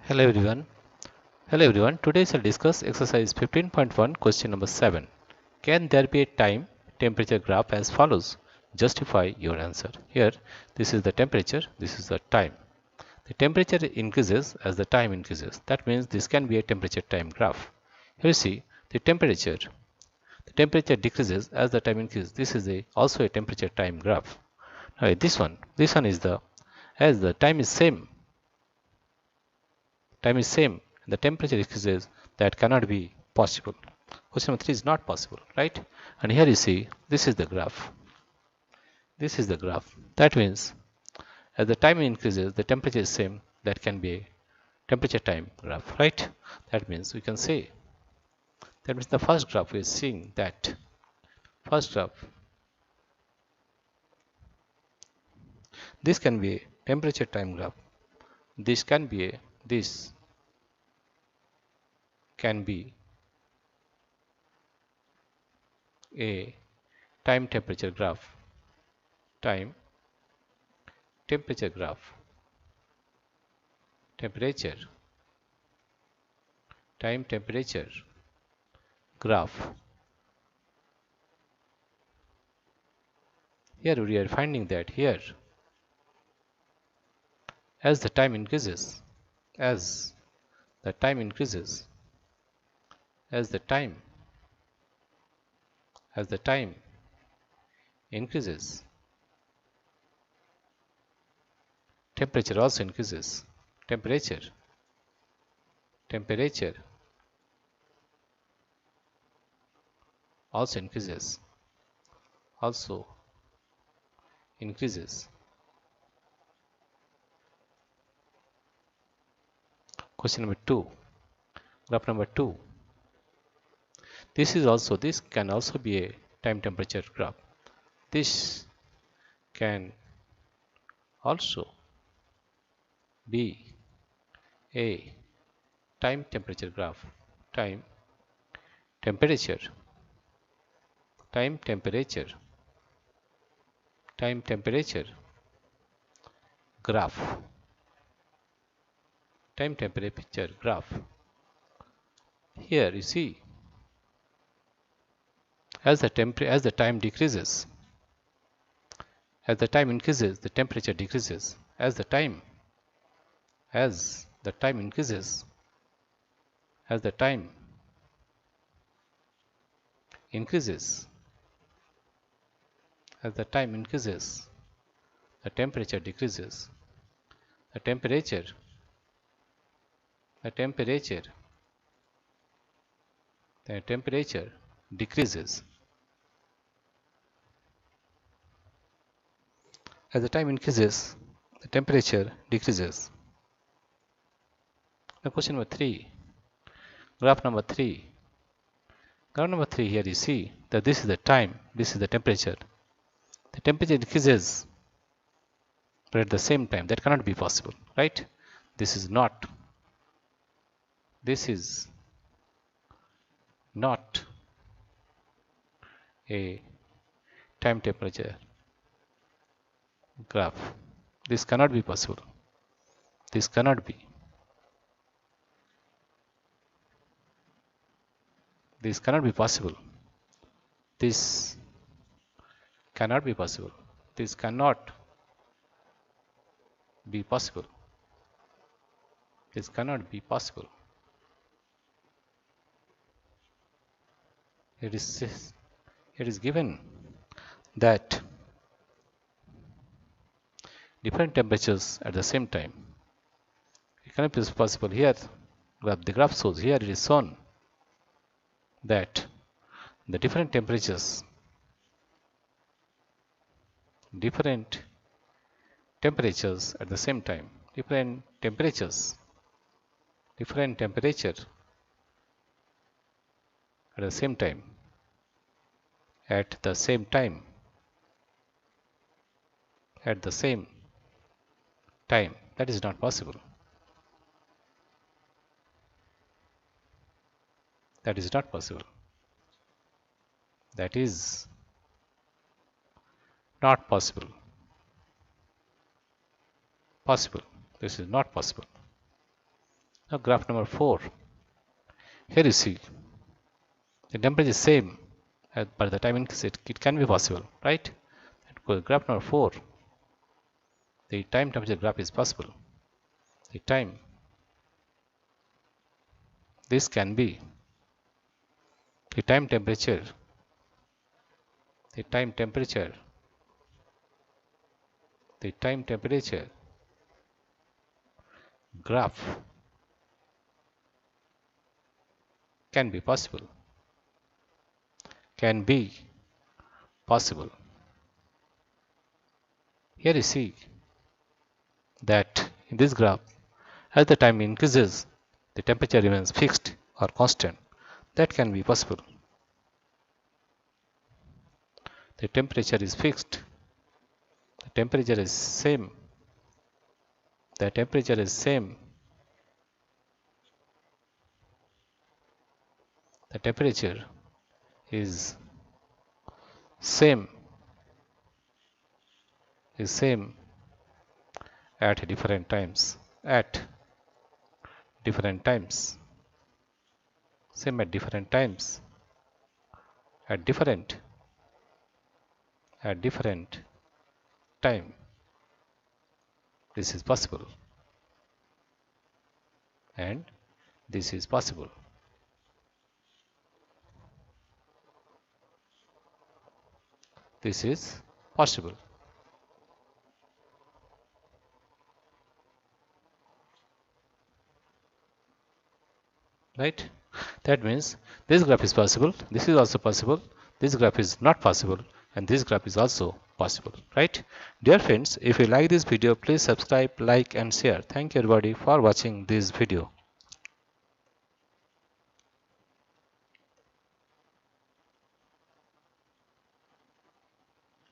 Hello everyone. Hello everyone. Today I'll discuss exercise 15.1 question number 7. Can there be a time temperature graph as follows? Justify your answer. Here this is the temperature, this is the time. The temperature increases as the time increases. That means this can be a temperature time graph. Here you see the temperature decreases as the time increases. This is also a temperature time graph. Now this one is the as the time is same the temperature increases. That cannot be possible. Question number 3 is not possible, right? And here you see this is the graph. That means as the time increases the temperature is same. That can be a temperature time graph, right? That means we can say the first graph we are seeing that first graph, this can be a temperature time graph. This can be a time temperature graph. Time temperature graph. Temperature. Time temperature graph. Here we are finding that here as the time increases, as the time increases, as the time increases, temperature also increases. Temperature also increases. Question number 2, graph number 2. This can also be a time temperature graph. This can also be a time temperature graph. Time temperature graph. Time temperature graph. Here you see as the time decreases, as the time increases, the temperature decreases. As the time increases, as the time increases, the temperature decreases. The temperature decreases. As the time increases, the temperature decreases. Now question number 3, graph number 3. Graph number 3, here you see that this is the time, this is the temperature. The temperature increases, but at the same time, that cannot be possible, right? This is not a time temperature graph. This cannot be possible. This cannot be. This cannot be possible. This cannot be possible. This cannot be possible. This cannot be possible. It is given that different temperatures at the same time. It cannot be possible. Here, the graph shows. Here it is shown that the different temperatures at the same time. Different temperature at the same time. At the same time. That is not possible. That is not possible. That is not possible. This is not possible. Now graph number 4. Here you see the temperature is same, but the time increases. It can be possible, right? Graph number 4. The time temperature graph is possible. The time. This can be the time temperature. The time temperature. The time temperature graph can be possible. Can be possible. Here you see that in this graph, as the time increases, the temperature remains fixed or constant. That can be possible. The temperature is fixed. The temperature is same. The temperature is same. The temperature is same. Is same at different times. At different times. Same at different times. At different time. This is possible, and this is possible. This is possible. Right? That means this graph is possible, this is also possible, this graph is not possible, and this graph is also possible. Right? Dear friends, if you like this video, please subscribe, like and share. Thank you everybody for watching this video.